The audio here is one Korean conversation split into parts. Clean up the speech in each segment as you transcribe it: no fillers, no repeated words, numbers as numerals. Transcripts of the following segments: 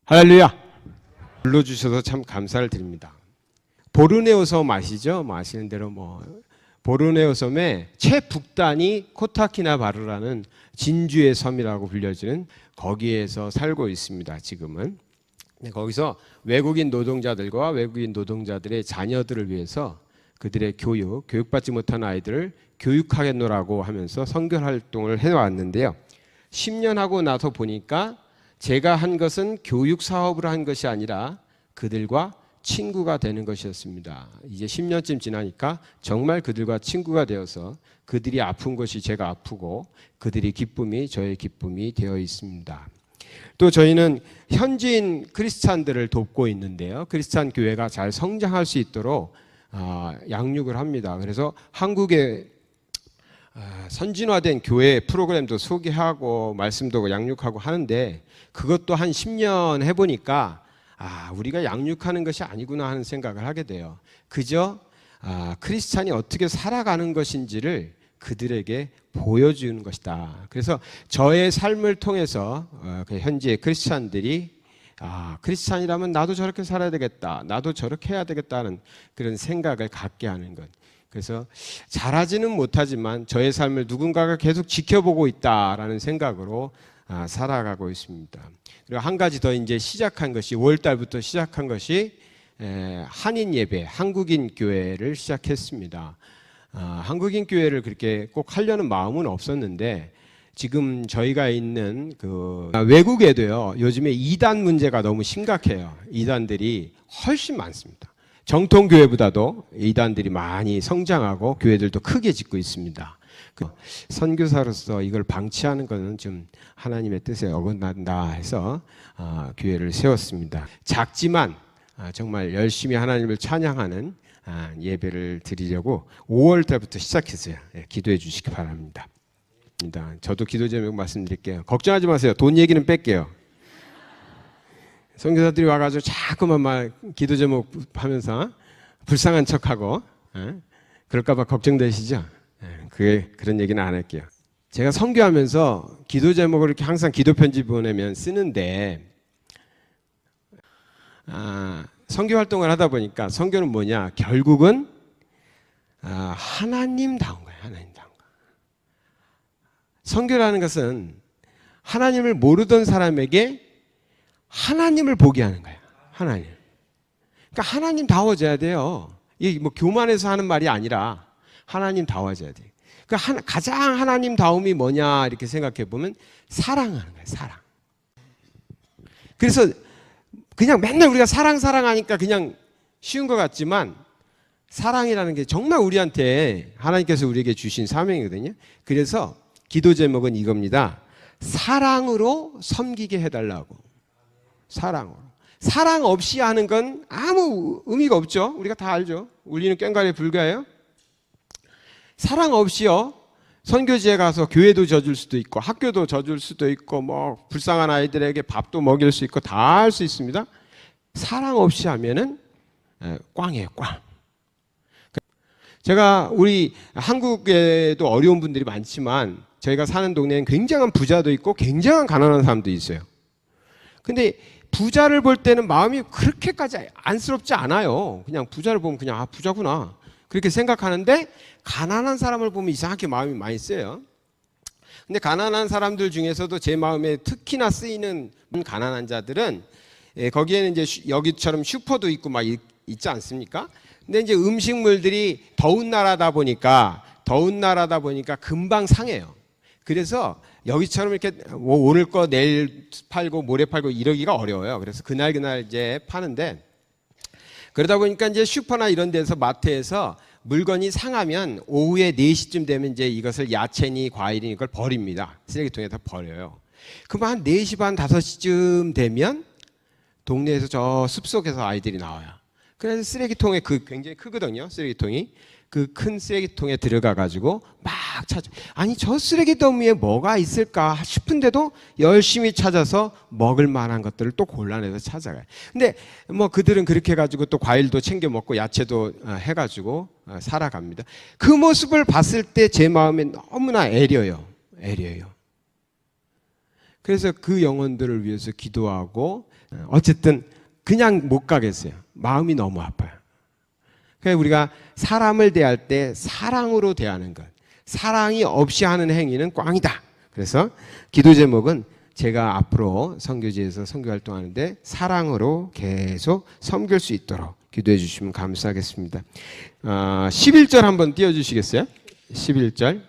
할렐루야. 불러주셔서 참 감사를 드립니다. 보르네오 섬 아시죠? 아시는 대로 보르네오 섬의 최북단이 코타키나바루라는 진주의 섬이라고 불려지는 거기에서 살고 있습니다. 지금은 거기서 외국인 노동자들과 외국인 노동자들의 자녀들을 위해서 그들의 교육받지 못한 아이들을 교육하겠노라고 하면서 선교 활동을 해왔는데요. 10년 하고 나서 보니까 제가 한 것은 교육 사업을 한 것이 아니라 그들과 친구가 되는 것이었습니다. 이제 10년쯤 지나니까 정말 그들과 친구가 되어서 그들이 아픈 것이 제가 아프고 그들이 기쁨이 저의 기쁨이 되어 있습니다. 또 저희는 현지인 크리스찬들을 돕고 있는데요. 크리스찬 교회가 잘 성장할 수 있도록 양육을 합니다. 그래서 한국의 선진화된 교회 프로그램도 소개하고 말씀도 양육하고 하는데 그것도 한 10년 해보니까 우리가 양육하는 것이 아니구나 하는 생각을 하게 돼요. 그저 크리스찬이 어떻게 살아가는 것인지를 그들에게 보여주는 것이다. 그래서 저의 삶을 통해서 현지의 크리스찬들이 크리스찬이라면 나도 저렇게 살아야 되겠다, 나도 저렇게 해야 되겠다는 그런 생각을 갖게 하는 것. 그래서 잘하지는 못하지만 저의 삶을 누군가가 계속 지켜보고 있다라는 생각으로 살아가고 있습니다. 그리고 한 가지 더 이제 시작한 것이 5월 달부터 시작한 것이 한인 예배, 한국인 교회를 시작했습니다. 한국인 교회를 그렇게 꼭 하려는 마음은 없었는데 지금 저희가 있는 외국에도요, 요즘에 이단 문제가 너무 심각해요. 이단들이 훨씬 많습니다. 정통교회보다도 이단들이 많이 성장하고 교회들도 크게 짓고 있습니다. 선교사로서 이걸 방치하는 것은 좀 하나님의 뜻에 어긋난다 해서 교회를 세웠습니다. 작지만 정말 열심히 하나님을 찬양하는 예배를 드리려고 5월 달부터 시작했어요. 기도해 주시기 바랍니다. 저도 기도 제목 말씀드릴게요. 걱정하지 마세요. 돈 얘기는 뺄게요. 선교사들이 와가지고 자꾸만 기도 제목 하면서 불쌍한 척하고 그럴까봐 걱정되시죠? 그런 얘기는 안 할게요. 제가 선교하면서 기도 제목을 이렇게 항상 기도 편지 보내면 쓰는데 선교 활동을 하다 보니까 선교는 뭐냐? 결국은 하나님다운 거예요. 하나님다운 거. 선교라는 것은 하나님을 모르던 사람에게 하나님을 보게 하는 거예요. 하나님. 그러니까 하나님다워져야 돼요. 이게 교만해서 하는 말이 아니라 하나님다워져야 돼요. 그러니까 가장 하나님다움이 뭐냐 이렇게 생각해 보면 사랑하는 거예요. 사랑. 그래서 그냥 맨날 우리가 사랑하니까 그냥 쉬운 것 같지만 사랑이라는 게 정말 우리한테 하나님께서 우리에게 주신 사명이거든요. 그래서 기도 제목은 이겁니다. 사랑으로 섬기게 해달라고. 사랑으로. 사랑 없이 하는 건 아무 의미가 없죠. 우리가 다 알죠. 울리는 꽹과리에 불과해요. 사랑 없이요, 선교지에 가서 교회도 져줄 수도 있고 학교도 져줄 수도 있고 불쌍한 아이들에게 밥도 먹일 수 있고 다 할 수 있습니다. 사랑 없이 하면은 꽝이에요. 꽝. 제가 우리 한국에도 어려운 분들이 많지만 저희가 사는 동네엔 굉장한 부자도 있고 굉장한 가난한 사람도 있어요. 근데 부자를 볼 때는 마음이 그렇게까지 안쓰럽지 않아요. 그냥 부자를 보면 그냥 부자구나 그렇게 생각하는데 가난한 사람을 보면 이상하게 마음이 많이 쓰여요. 근데 가난한 사람들 중에서도 제 마음에 특히나 쓰이는 가난한 자들은 거기에는 이제 여기처럼 슈퍼도 있고 있지 않습니까? 근데 이제 음식물들이 더운 나라다 보니까 금방 상해요. 그래서 여기처럼 이렇게 오늘 거 내일 팔고 모레 팔고 이러기가 어려워요. 그래서 그날 이제 파는데 그러다 보니까 이제 슈퍼나 이런 데서 마트에서 물건이 상하면 오후에 4시쯤 되면 이제 이것을 야채니 과일이니 이걸 버립니다. 쓰레기통에다 버려요. 그럼 한 4시 반 5시쯤 되면 동네에서 저 숲속에서 아이들이 나와요. 그래서 쓰레기통에 굉장히 크거든요. 쓰레기통이. 그 큰 쓰레기통에 들어가 가지고 막 찾아. 아니 저 쓰레기통 위에 뭐가 있을까 싶은데도 열심히 찾아서 먹을 만한 것들을 또 골라내서 찾아가요. 근데 그들은 그렇게 해가지고 또 과일도 챙겨 먹고 야채도 해가지고 살아갑니다. 그 모습을 봤을 때 제 마음에 너무나 애려요. 그래서 그 영혼들을 위해서 기도하고 어쨌든 그냥 못 가겠어요. 마음이 너무 아파요. 그래서 우리가 사람을 대할 때 사랑으로 대하는 것, 사랑이 없이 하는 행위는 꽝이다. 그래서 기도 제목은 제가 앞으로 선교지에서 선교 활동하는데 사랑으로 계속 섬길 수 있도록 기도해 주시면 감사하겠습니다. 11절 한번 띄워주시겠어요? 11절.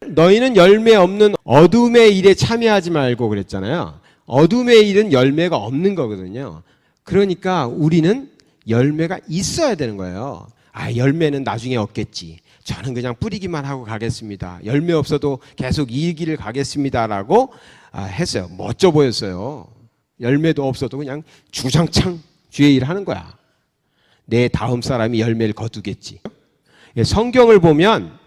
너희는 열매 없는 어둠의 일에 참여하지 말고 그랬잖아요. 어둠의 일은 열매가 없는 거거든요. 그러니까 우리는 열매가 있어야 되는 거예요. 열매는 나중에 얻겠지. 저는 그냥 뿌리기만 하고 가겠습니다. 열매 없어도 계속 이 길을 가겠습니다라고 했어요. 멋져 보였어요. 열매도 없어도 그냥 주장창 주의 일을 하는 거야. 내 다음 사람이 열매를 거두겠지. 성경을 보면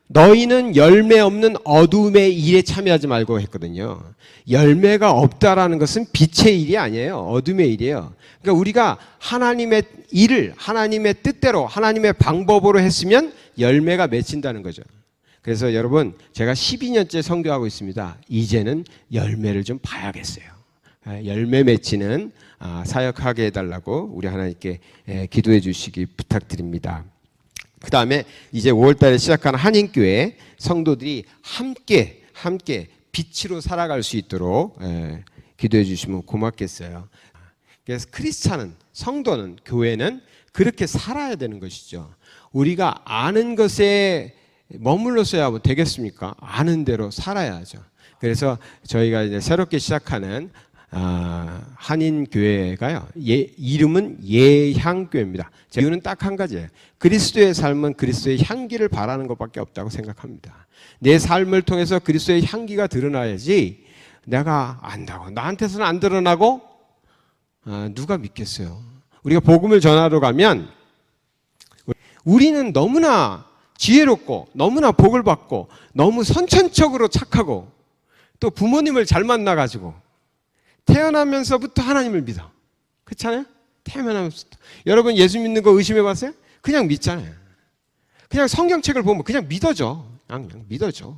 너희는 열매 없는 어둠의 일에 참여하지 말고 했거든요. 열매가 없다라는 것은 빛의 일이 아니에요. 어둠의 일이에요. 그러니까 우리가 하나님의 일을 하나님의 뜻대로 하나님의 방법으로 했으면 열매가 맺힌다는 거죠. 그래서 여러분 제가 12년째 선교하고 있습니다. 이제는 열매를 좀 봐야겠어요. 열매 맺히는 사역하게 해달라고 우리 하나님께 기도해 주시기 부탁드립니다. 그 다음에 이제 5월달에 시작하는 한인교회 성도들이 함께 빛으로 살아갈 수 있도록 기도해 주시면 고맙겠어요. 그래서 크리스찬은, 성도는, 교회는 그렇게 살아야 되는 것이죠. 우리가 아는 것에 머물러서야 뭐 되겠습니까? 아는 대로 살아야죠. 그래서 저희가 이제 새롭게 시작하는 한인교회가요. 이름은 예향교회입니다. 이유는 딱 한 가지예요. 그리스도의 삶은 그리스도의 향기를 바라는 것밖에 없다고 생각합니다. 내 삶을 통해서 그리스도의 향기가 드러나야지 내가 안다고 나한테서는 안 드러나고 누가 믿겠어요. 우리가 복음을 전하러 가면 우리는 너무나 지혜롭고 너무나 복을 받고 너무 선천적으로 착하고 또 부모님을 잘 만나가지고 태어나면서부터 하나님을 믿어. 그렇잖아요? 태어나면서부터. 여러분 예수 믿는 거 의심해 봤어요? 그냥 믿잖아요. 그냥 성경책을 보면 그냥 믿어져. 그냥 믿어져.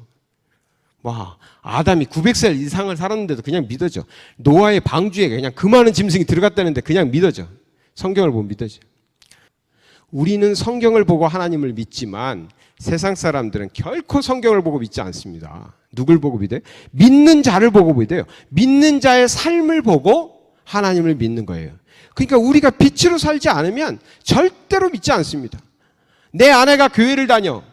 와, 아담이 900살 이상을 살았는데도 그냥 믿어져. 노아의 방주에 그냥 그 많은 짐승이 들어갔다는데 그냥 믿어져. 성경을 보면 믿어져. 우리는 성경을 보고 하나님을 믿지만 세상 사람들은 결코 성경을 보고 믿지 않습니다. 누굴 보고 믿어요? 믿는 자를 보고 믿어요. 믿는 자의 삶을 보고 하나님을 믿는 거예요. 그러니까 우리가 빛으로 살지 않으면 절대로 믿지 않습니다. 내 아내가 교회를 다녀.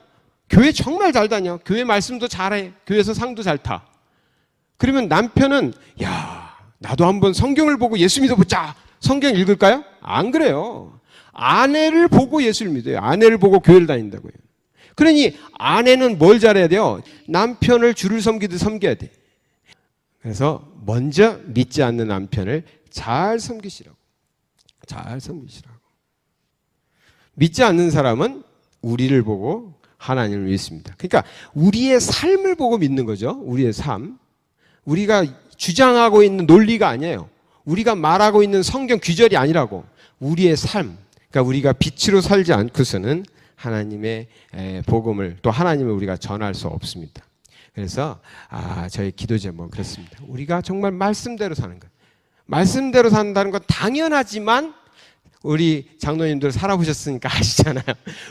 교회 정말 잘 다녀. 교회 말씀도 잘해. 교회에서 상도 잘 타. 그러면 남편은 나도 한번 성경을 보고 예수 믿어보자. 성경 읽을까요? 안 그래요. 아내를 보고 예수를 믿어요. 아내를 보고 교회를 다닌다고요. 그러니 아내는 뭘 잘해야 돼요? 남편을 주를 섬기듯 섬겨야 돼. 그래서 먼저 믿지 않는 남편을 잘 섬기시라고. 잘 섬기시라고. 믿지 않는 사람은 우리를 보고 하나님을 믿습니다. 그러니까 우리의 삶을 보고 믿는 거죠. 우리의 삶. 우리가 주장하고 있는 논리가 아니에요. 우리가 말하고 있는 성경 귀절이 아니라고. 우리의 삶. 그러니까 우리가 빛으로 살지 않고서는 하나님의 복음을 또 하나님을 우리가 전할 수 없습니다. 그래서 저희 기도 제목 그렇습니다. 우리가 정말 말씀대로 사는 것. 말씀대로 산다는 건 당연하지만 우리 장로님들 살아보셨으니까 아시잖아요.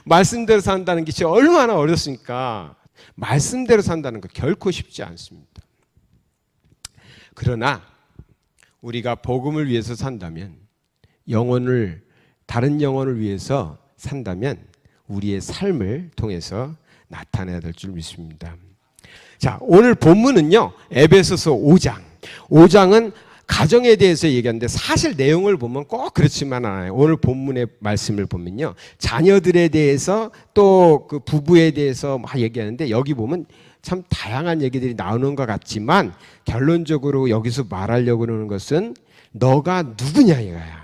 말씀대로 산다는 게 얼마나 어렵습니까? 말씀대로 산다는 거 결코 쉽지 않습니다. 그러나 우리가 복음을 위해서 산다면 다른 영혼을 위해서 산다면 우리의 삶을 통해서 나타내야 될 줄 믿습니다. 자, 오늘 본문은요. 에베소서 5장. 5장은 가정에 대해서 얘기하는데 사실 내용을 보면 꼭 그렇지만 않아요. 오늘 본문의 말씀을 보면요. 자녀들에 대해서 또 그 부부에 대해서 막 얘기하는데 여기 보면 참 다양한 얘기들이 나오는 것 같지만 결론적으로 여기서 말하려고 하는 것은 너가 누구냐 이거야.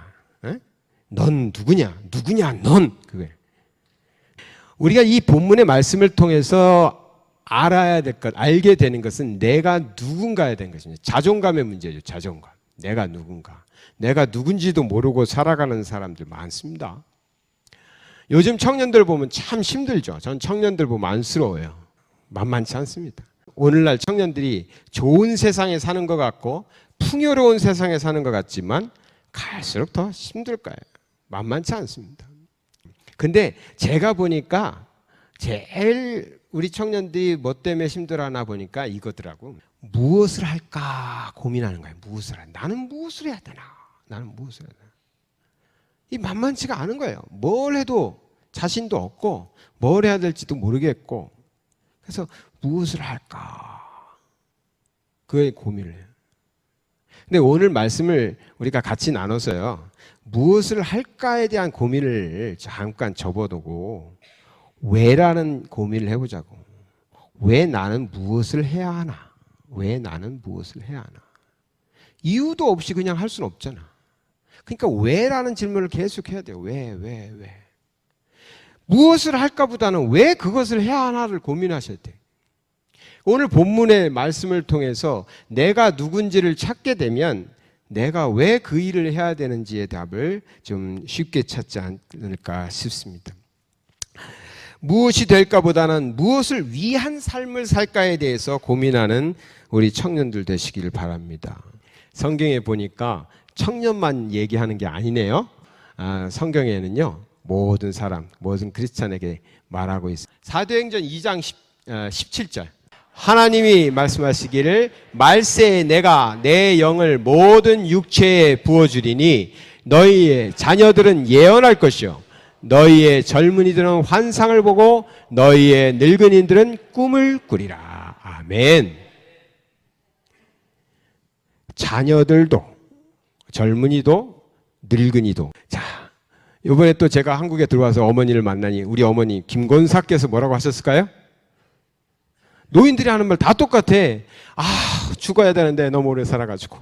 넌 누구냐? 누구냐? 넌 그거예요. 우리가 이 본문의 말씀을 통해서 알아야 될 것, 알게 되는 것은 내가 누군가에 대한 것입니다. 자존감의 문제죠. 자존감. 내가 누군가. 내가 누군지도 모르고 살아가는 사람들 많습니다. 요즘 청년들 보면 참 힘들죠. 전 청년들 보면 안쓰러워요. 만만치 않습니다. 오늘날 청년들이 좋은 세상에 사는 것 같고 풍요로운 세상에 사는 것 같지만 갈수록 더 힘들 거예요. 만만치 않습니다. 근데 제가 보니까 제일 우리 청년들이 뭐 때문에 힘들어하나 보니까 이거더라고. 무엇을 할까 고민하는 거예요. 무엇을 할까? 나는 무엇을 해야 되나? 나는 무엇을 해야 되나? 이 만만치가 않은 거예요. 뭘 해도 자신도 없고 뭘 해야 될지도 모르겠고 그래서 무엇을 할까? 그의 고민을 해요. 근데 오늘 말씀을 우리가 같이 나눠서요. 무엇을 할까에 대한 고민을 잠깐 접어두고 왜라는 고민을 해보자고. 왜 나는 무엇을 해야 하나? 왜 나는 무엇을 해야 하나? 이유도 없이 그냥 할 수는 없잖아. 그러니까 왜라는 질문을 계속 해야 돼요. 왜? 무엇을 할까보다는 왜 그것을 해야 하나를 고민하셔야 돼요. 오늘 본문의 말씀을 통해서 내가 누군지를 찾게 되면 내가 왜 그 일을 해야 되는지의 답을 좀 쉽게 찾지 않을까 싶습니다. 무엇이 될까보다는 무엇을 위한 삶을 살까에 대해서 고민하는 우리 청년들 되시기를 바랍니다. 성경에 보니까 청년만 얘기하는 게 아니네요. 성경에는요 모든 사람, 모든 크리스찬에게 말하고 있어요. 사도행전 2장 17절 하나님이 말씀하시기를 말세에 내가 내 영을 모든 육체에 부어주리니 너희의 자녀들은 예언할 것이요 너희의 젊은이들은 환상을 보고 너희의 늙은이들은 꿈을 꾸리라. 아멘. 자녀들도 젊은이도 늙은이도. 자, 이번에 또 제가 한국에 들어와서 어머니를 만나니 우리 어머니 김권사께서 뭐라고 하셨을까요? 노인들이 하는 말 다 똑같아. 죽어야 되는데 너무 오래 살아가지고.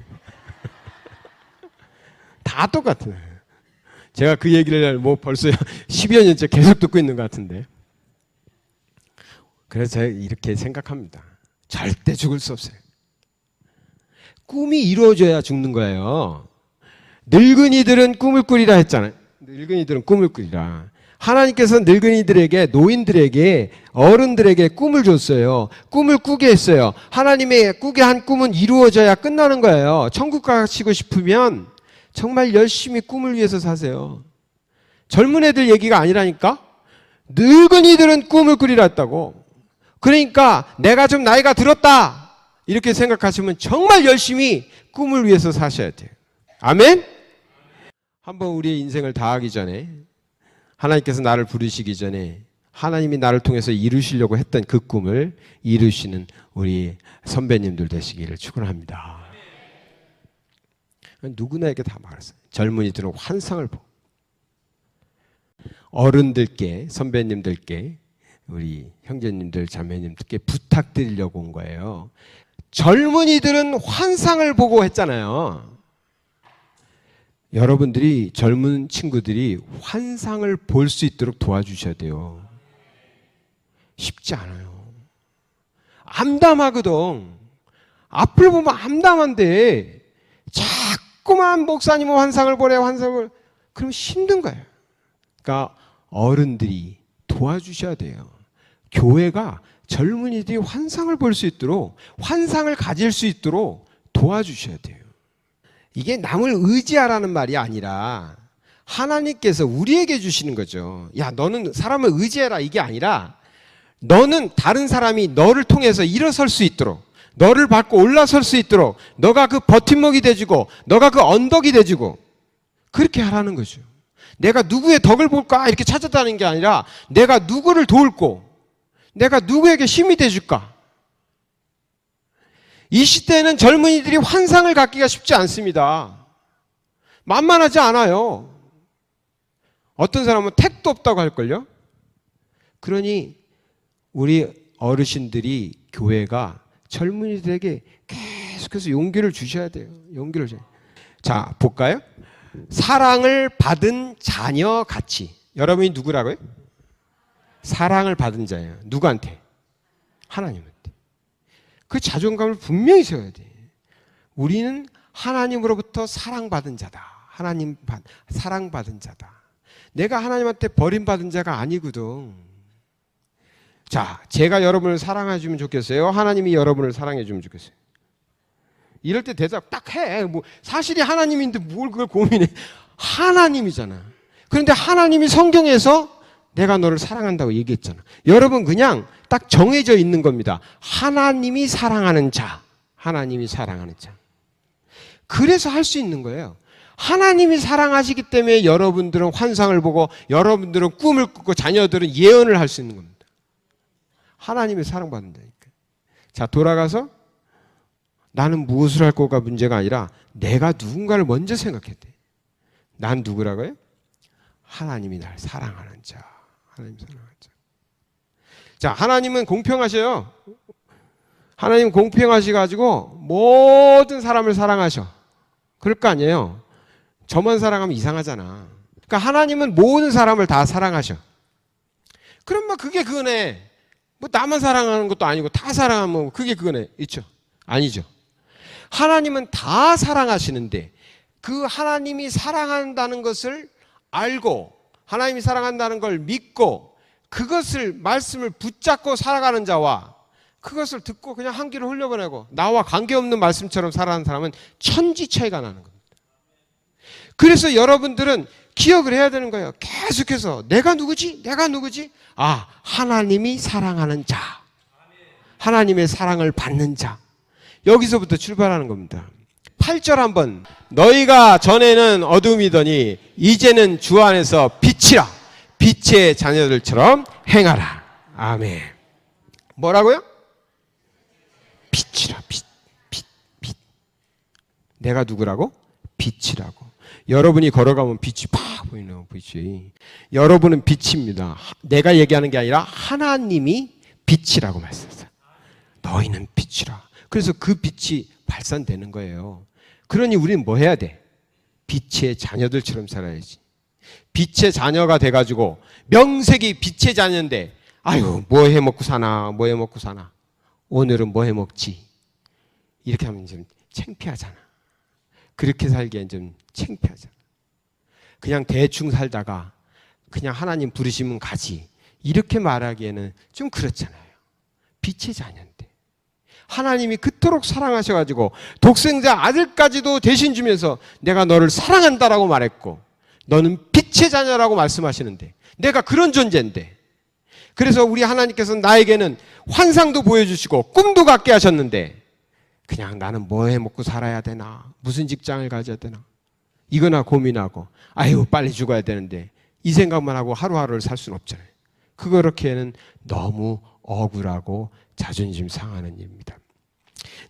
다 똑같아. 제가 그 얘기를 뭐 벌써 10여 년째 계속 듣고 있는 것 같은데. 그래서 제가 이렇게 생각합니다. 절대 죽을 수 없어요. 꿈이 이루어져야 죽는 거예요. 늙은이들은 꿈을 꾸리라 했잖아요. 늙은이들은 꿈을 꾸리라. 하나님께서 늙은이들에게, 노인들에게, 어른들에게 꿈을 줬어요. 꿈을 꾸게 했어요. 하나님의 꾸게 한 꿈은 이루어져야 끝나는 거예요. 천국 가시고 싶으면 정말 열심히 꿈을 위해서 사세요. 젊은 애들 얘기가 아니라니까? 늙은이들은 꿈을 꾸리라 했다고. 그러니까 내가 좀 나이가 들었다 이렇게 생각하시면 정말 열심히 꿈을 위해서 사셔야 돼요. 아멘? 한번 우리의 인생을 다하기 전에 하나님께서 나를 부르시기 전에 하나님이 나를 통해서 이루시려고 했던 그 꿈을 이루시는 우리 선배님들 되시기를 축원합니다. 누구나에게 다 말했어요. 젊은이들은 환상을 보고 어른들께, 선배님들께, 우리 형제님들, 자매님들께 부탁드리려고 온 거예요. 젊은이들은 환상을 보고 했잖아요. 여러분들이 젊은 친구들이 환상을 볼 수 있도록 도와주셔야 돼요. 쉽지 않아요. 암담하거든. 앞을 보면 암담한데 자꾸만 목사님은 환상을 보래, 환상을. 그러면 힘든 거예요. 그러니까 어른들이 도와주셔야 돼요. 교회가 젊은이들이 환상을 볼 수 있도록, 환상을 가질 수 있도록 도와주셔야 돼요. 이게 남을 의지하라는 말이 아니라 하나님께서 우리에게 주시는 거죠. 야, 너는 사람을 의지해라 이게 아니라 너는 다른 사람이 너를 통해서 일어설 수 있도록, 너를 밟고 올라설 수 있도록 너가 그 버팀목이 돼주고 너가 그 언덕이 돼주고 그렇게 하라는 거죠. 내가 누구의 덕을 볼까 이렇게 찾았다는 게 아니라 내가 누구를 도울고 내가 누구에게 힘이 돼줄까. 이 시대에는 젊은이들이 환상을 갖기가 쉽지 않습니다. 만만하지 않아요. 어떤 사람은 택도 없다고 할걸요. 그러니 우리 어르신들이, 교회가 젊은이들에게 계속해서 용기를 주셔야 돼요. 용기를 주셔야 돼요. 자, 볼까요? 사랑을 받은 자녀 같이. 여러분이 누구라고요? 사랑을 받은 자예요. 누구한테? 하나님한테. 그 자존감을 분명히 세워야 돼. 우리는 하나님으로부터 사랑받은 자다. 사랑받은 자다. 내가 하나님한테 버림받은 자가 아니거든. 자, 제가 여러분을 사랑해 주면 좋겠어요? 하나님이 여러분을 사랑해 주면 좋겠어요? 이럴 때 대답 딱 해. 뭐 사실이 하나님인데 뭘 그걸 고민해. 하나님이잖아. 그런데 하나님이 성경에서 내가 너를 사랑한다고 얘기했잖아. 여러분 그냥 딱 정해져 있는 겁니다. 하나님이 사랑하는 자. 하나님이 사랑하는 자. 그래서 할 수 있는 거예요. 하나님이 사랑하시기 때문에 여러분들은 환상을 보고 여러분들은 꿈을 꾸고 자녀들은 예언을 할 수 있는 겁니다. 하나님이 사랑받는다니까. 자, 돌아가서 나는 무엇을 할 거가 문제가 아니라 내가 누군가를 먼저 생각해야 돼. 난 누구라고요? 하나님이 날 사랑하는 자. 하나님 사랑하는 자. 자, 하나님은 공평하셔요. 하나님 공평하셔가지고 모든 사람을 사랑하셔. 그럴 거 아니에요. 저만 사랑하면 이상하잖아. 그러니까 하나님은 모든 사람을 다 사랑하셔. 그럼 뭐 그게 그거네. 뭐 나만 사랑하는 것도 아니고 다 사랑하면 그게 그거네. 있죠? 아니죠. 하나님은 다 사랑하시는데 그 하나님이 사랑한다는 것을 알고 하나님이 사랑한다는 걸 믿고 그것을 말씀을 붙잡고 살아가는 자와 그것을 듣고 그냥 한 귀로 흘려보내고 나와 관계없는 말씀처럼 살아가는 사람은 천지 차이가 나는 겁니다. 그래서 여러분들은 기억을 해야 되는 거예요. 계속해서 내가 누구지? 내가 누구지? 아, 하나님이 사랑하는 자. 하나님의 사랑을 받는 자. 여기서부터 출발하는 겁니다. 8절 한번. 너희가 전에는 어둠이더니 이제는 주 안에서 빛이라. 빛의 자녀들처럼 행하라. 아멘. 뭐라고요? 빛이라. 빛. 내가 누구라고? 빛이라고. 여러분이 걸어가면 빛이 팍 보이는 빛이. 여러분은 빛입니다. 내가 얘기하는 게 아니라 하나님이 빛이라고 말씀했어요. 너희는 빛이라. 그래서 그 빛이 발산되는 거예요. 그러니 우리는 뭐 해야 돼? 빛의 자녀들처럼 살아야지. 빛의 자녀가 돼가지고 명색이 빛의 자녀인데 아유 뭐 해먹고 사나 뭐 해먹고 사나 오늘은 뭐 해먹지 이렇게 하면 좀 창피하잖아. 그렇게 살기엔 좀 창피하잖아. 그냥 대충 살다가 그냥 하나님 부르시면 가지 이렇게 말하기에는 좀 그렇잖아요. 빛의 자녀인데 하나님이 그토록 사랑하셔가지고 독생자 아들까지도 대신 주면서 내가 너를 사랑한다라고 말했고 너는 빛의 자녀라고 말씀하시는데 내가 그런 존재인데 그래서 우리 하나님께서는 나에게는 환상도 보여주시고 꿈도 갖게 하셨는데 그냥 나는 뭐 해먹고 살아야 되나 무슨 직장을 가져야 되나 이거나 고민하고 아유 빨리 죽어야 되는데 이 생각만 하고 하루하루를 살 수는 없잖아요. 그렇게는 너무 억울하고 자존심 상하는 일입니다.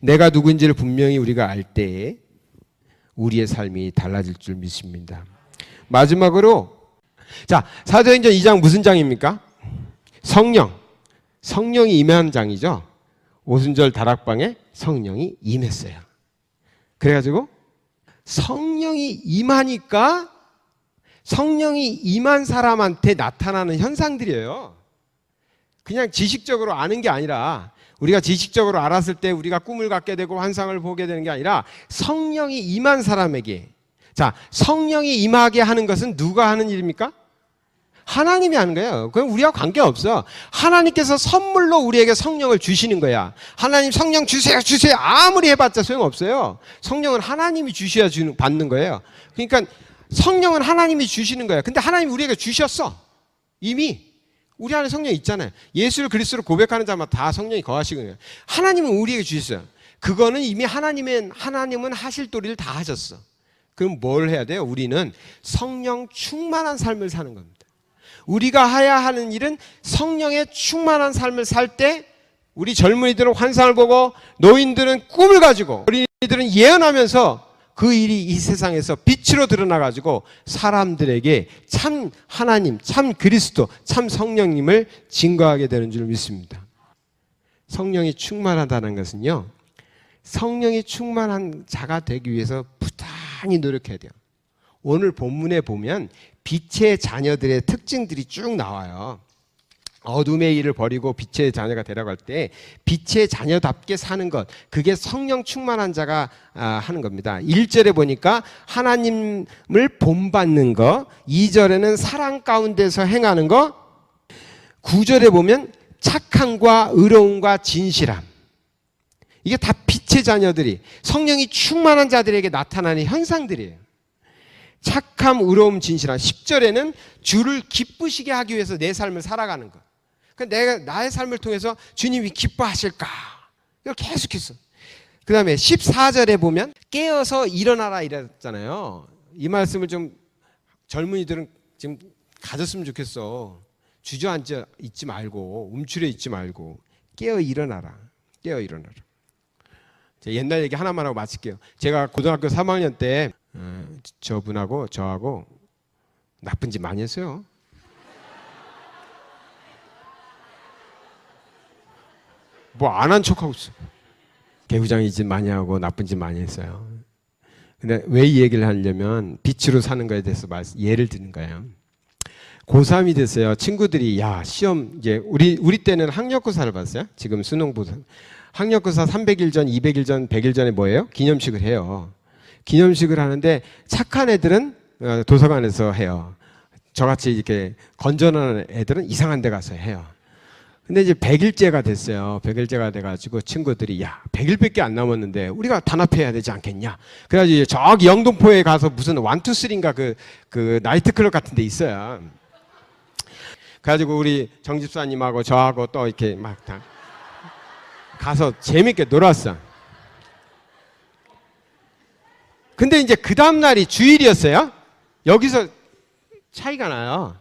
내가 누구인지를 분명히 우리가 알 때에 우리의 삶이 달라질 줄 믿습니다. 마지막으로 자 사도행전 2장 무슨 장입니까? 성령이 임한 장이죠. 오순절 다락방에 성령이 임했어요. 그래가지고 성령이 임하니까 성령이 임한 사람한테 나타나는 현상들이에요. 그냥 지식적으로 아는 게 아니라 우리가 지식적으로 알았을 때 우리가 꿈을 갖게 되고 환상을 보게 되는 게 아니라 성령이 임한 사람에게 자 성령이 임하게 하는 것은 누가 하는 일입니까? 하나님이 하는 거예요. 그건 우리와 관계없어. 하나님께서 선물로 우리에게 성령을 주시는 거야. 하나님 성령 주세요 주세요 아무리 해봤자 소용없어요. 성령은 하나님이 주셔야 받는 거예요. 그러니까 성령은 하나님이 주시는 거야. 근데 하나님이 우리에게 주셨어. 이미 우리 안에 성령이 있잖아요. 예수를 그리스도로 고백하는 자마다 다 성령이 거하시는 거예요. 하나님은 우리에게 주셨어요. 그거는 이미 하나님은 하실 도리를 다 하셨어. 그럼 뭘 해야 돼요? 우리는 성령 충만한 삶을 사는 겁니다. 우리가 해야 하는 일은 성령의 충만한 삶을 살 때 우리 젊은이들은 환상을 보고 노인들은 꿈을 가지고 어린이들은 예언하면서 그 일이 이 세상에서 빛으로 드러나가지고 사람들에게 참 하나님, 참 그리스도, 참 성령님을 증거하게 되는 줄 믿습니다. 성령이 충만하다는 것은요. 성령이 충만한 자가 되기 위해서 부단히 노력해야 돼요. 오늘 본문에 보면 빛의 자녀들의 특징들이 쭉 나와요. 어둠의 일을 버리고 빛의 자녀가 되라고 할 때 빛의 자녀답게 사는 것 그게 성령 충만한 자가 하는 겁니다. 1절에 보니까 하나님을 본받는 것 2절에는 사랑 가운데서 행하는 것 9절에 보면 착함과 의로움과 진실함 이게 다 빛 빛의 자녀들이 성령이 충만한 자들에게 나타나는 현상들이에요. 착함, 의로움, 진실함. 10절에는 주를 기쁘시게 하기 위해서 내 삶을 살아가는 것. 그러니까 내가 나의 삶을 통해서 주님이 기뻐하실까? 이걸 계속했어. 그 다음에 14절에 보면 깨어서 일어나라 이랬잖아요. 이 말씀을 좀 젊은이들은 지금 가졌으면 좋겠어. 주저앉아 있지 말고 움츠려 있지 말고 깨어 일어나라. 깨어 일어나라. 옛날 얘기 하나만 하고 마칠게요. 제가 고등학교 3학년 때 저분하고 저하고 나쁜 짓 많이 했어요. 뭐 안 한 척하고 있어. 개구장이 짓 많이 하고 나쁜 짓 많이 했어요. 근데 왜 이 얘기를 하려면 빛으로 사는 거에 대해서 예를 드는 거예요. 고3이 됐어요. 친구들이 야 시험 이제 우리 때는 학력고사를 봤어요. 지금 수능보다 학력고사 300일 전, 200일 전, 100일 전에 뭐예요? 기념식을 해요. 기념식을 하는데 착한 애들은 도서관에서 해요. 저같이 이렇게 건전한 애들은 이상한 데 가서 해요. 근데 이제 100일째가 됐어요. 100일째가 돼가지고 친구들이 야 100일밖에 안 남았는데 우리가 단합해야 되지 않겠냐. 그래가지고 저기 영등포에 가서 무슨 1, 2, 3인가 그 나이트클럽 같은 데 있어요. 그래가지고 우리 정 집사님하고 저하고 또 이렇게 막 다 가서 재밌게 놀았어. 근데 이제 그 다음날이 주일이었어요. 여기서 차이가 나요.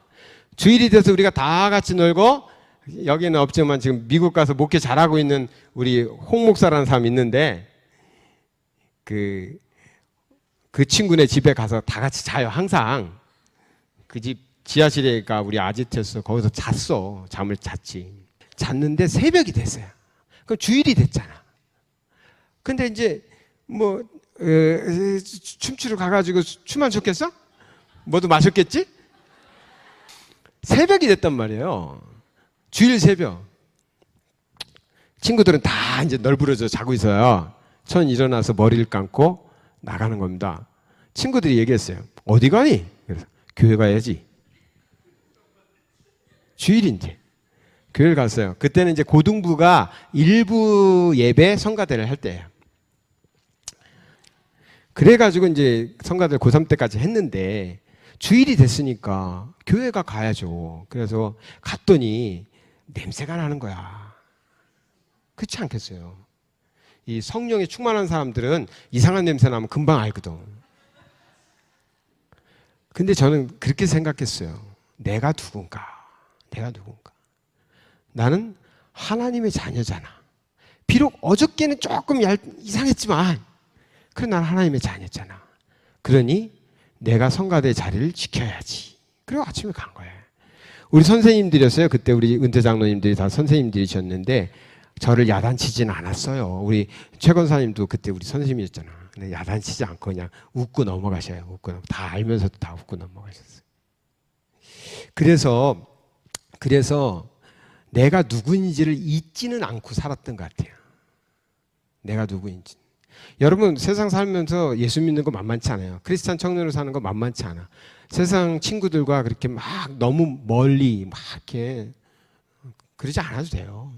주일이 돼서 우리가 다 같이 놀고 여기는 없지만 지금 미국 가서 목회 잘하고 있는 우리 홍 목사라는 사람이 있는데 그 친구네 집에 가서 다 같이 자요. 항상 그 집 지하실에가 우리 아지트였어. 거기서 잤어. 잠을 잤지. 잤는데 새벽이 됐어요. 그럼 주일이 됐잖아. 근데 이제 뭐 춤추러 가가지고 춤 안 췄겠어? 뭐도 마셨겠지? 새벽이 됐단 말이에요. 주일 새벽. 친구들은 다 이제 널브러져 자고 있어요. 전 일어나서 머리를 감고 나가는 겁니다. 친구들이 얘기했어요. 어디 가니? 그래서 교회 가야지. 주일인데. 교회를 갔어요. 그때는 이제 고등부가 일부 예배 성가대를 할 때예요. 그래가지고 이제 성가대를 고3 때까지 했는데 주일이 됐으니까 교회가 가야죠. 그래서 갔더니 냄새가 나는 거야. 그렇지 않겠어요? 이 성령에 충만한 사람들은 이상한 냄새 나면 금방 알거든. 근데 저는 그렇게 생각했어요. 내가 누군가? 내가 누군가? 나는 하나님의 자녀잖아. 비록 어저께는 조금 이상했지만 그래 난 하나님의 자녀잖아. 그러니 내가 성가대 자리를 지켜야지. 그리고 아침에 간 거예요. 우리 선생님들이었어요. 그때 우리 은퇴 장로님들이 다 선생님들이셨는데 저를 야단치지는 않았어요. 우리 최 권사님도 그때 우리 선생님이었잖아. 근데 야단치지 않고 그냥 웃고 넘어가셔요. 다 알면서도 다 웃고 넘어가셨어요. 그래서 내가 누구인지를 잊지는 않고 살았던 것 같아요. 내가 누구인지. 여러분 세상 살면서 예수 믿는 거 만만치 않아요. 크리스찬 청년으로 사는 거 만만치 않아. 세상 친구들과 그렇게 막 너무 멀리 막 이렇게 그러지 않아도 돼요.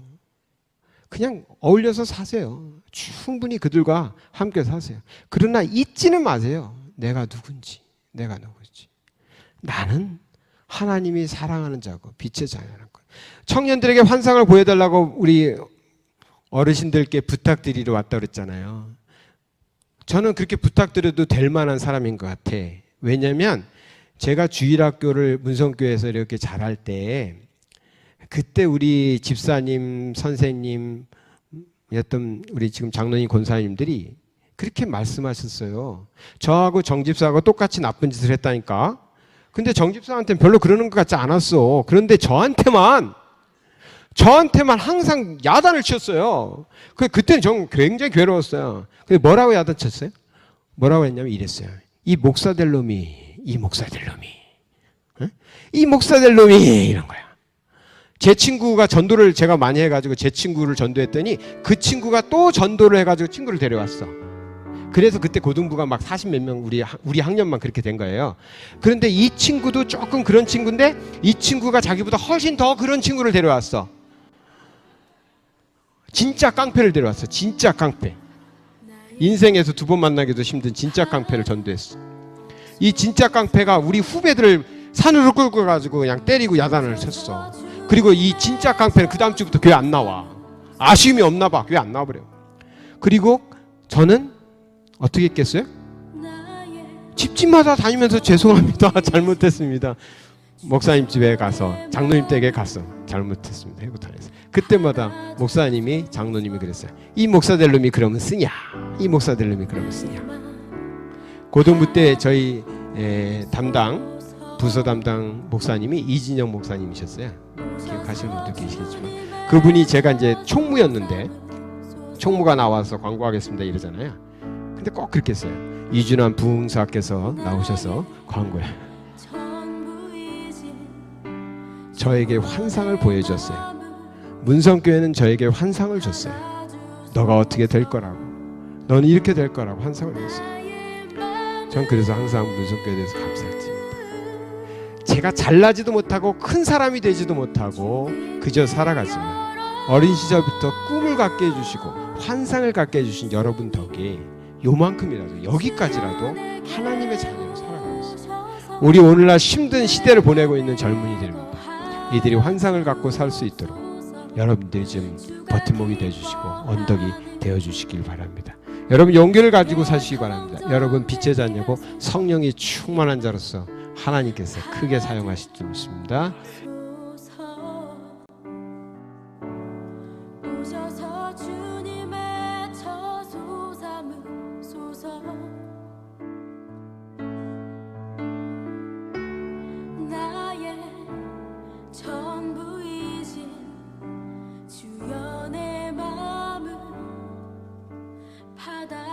그냥 어울려서 사세요. 충분히 그들과 함께 사세요. 그러나 잊지는 마세요. 내가 누군지. 나는 하나님이 사랑하는 자고 빛의 자녀라는 거예요. 청년들에게 환상을 보여달라고 우리 어르신들께 부탁드리러 왔다 그랬잖아요. 저는 그렇게 부탁드려도 될 만한 사람인 것 같아. 왜냐하면 제가 주일학교를 문성교회에서 이렇게 잘할 때 그때 우리 집사님, 선생님이었던 우리 지금 장로님, 권사님들이 그렇게 말씀하셨어요. 저하고 정집사하고 똑같이 나쁜 짓을 했다니까. 근데 정집사한테는 별로 그러는 것 같지 않았어. 그런데 저한테만 항상 야단을 쳤어요. 그때는 전 굉장히 괴로웠어요. 근데 뭐라고 야단 쳤어요? 뭐라고 했냐면 이랬어요. 이 목사 될 놈이 이런 거야. 제 친구가 전도를 제가 많이 해가지고 제 친구를 전도했더니 그 친구가 또 전도를 해가지고 친구를 데려왔어. 그래서 그때 고등부가 막 40몇 명 우리 학년만 그렇게 된 거예요. 그런데 이 친구도 조금 그런 친구인데 이 친구가 자기보다 훨씬 더 그런 친구를 데려왔어. 진짜 깡패를 데려왔어. 진짜 깡패. 인생에서 두 번 만나기도 힘든 진짜 깡패를 전도했어. 이 진짜 깡패가 우리 후배들을 산으로 끌고 가지고 그냥 때리고 야단을 쳤어. 그리고 이 진짜 깡패는 그 다음 주부터 교회 안 나와. 아쉬움이 없나 봐. 교회 안 나와버려. 그리고 저는 어떻게 했겠어요? 집집마다 다니면서 죄송합니다. 잘못했습니다. 목사님 집에 가서 장로님 댁에 가서 잘못했습니다. 해고탄에서 그때마다 목사님이 장로님이 그랬어요. 이 목사 될 놈이 그러면 쓰냐? 이 목사 될 놈이 그러면 쓰냐? 고등부 때 저희 부서 담당 목사님이 이진영 목사님이셨어요. 기억하시는 분도 계시겠지만 그분이 제가 이제 총무였는데 총무가 나와서 광고하겠습니다 이러잖아요. 근데 꼭 그렇게 했어요. 이준환 부흥사께서 나오셔서 광고에 저에게 환상을 보여줬어요. 문성교회는 저에게 환상을 줬어요. 너가 어떻게 될 거라고, 너는 이렇게 될 거라고 환상을 줬어요. 전 그래서 항상 문성교회에 대해서 감사드립니다. 제가 잘나지도 못하고 큰 사람이 되지도 못하고 그저 살아가지만 어린 시절부터 꿈을 갖게 해주시고 환상을 갖게 해주신 여러분 덕에 요만큼이라도 여기까지라도 하나님의 자녀로 살아가고 있습니다. 우리 오늘날 힘든 시대를 보내고 있는 젊은이들입니다. 이들이 환상을 갖고 살 수 있도록 여러분들이 좀 버팀목이 되어주시고 언덕이 되어주시길 바랍니다. 여러분 용기를 가지고 사시기 바랍니다. 여러분 빛의 자녀고 성령이 충만한 자로서 하나님께서 크게 사용하실 줄 믿습니다. 바다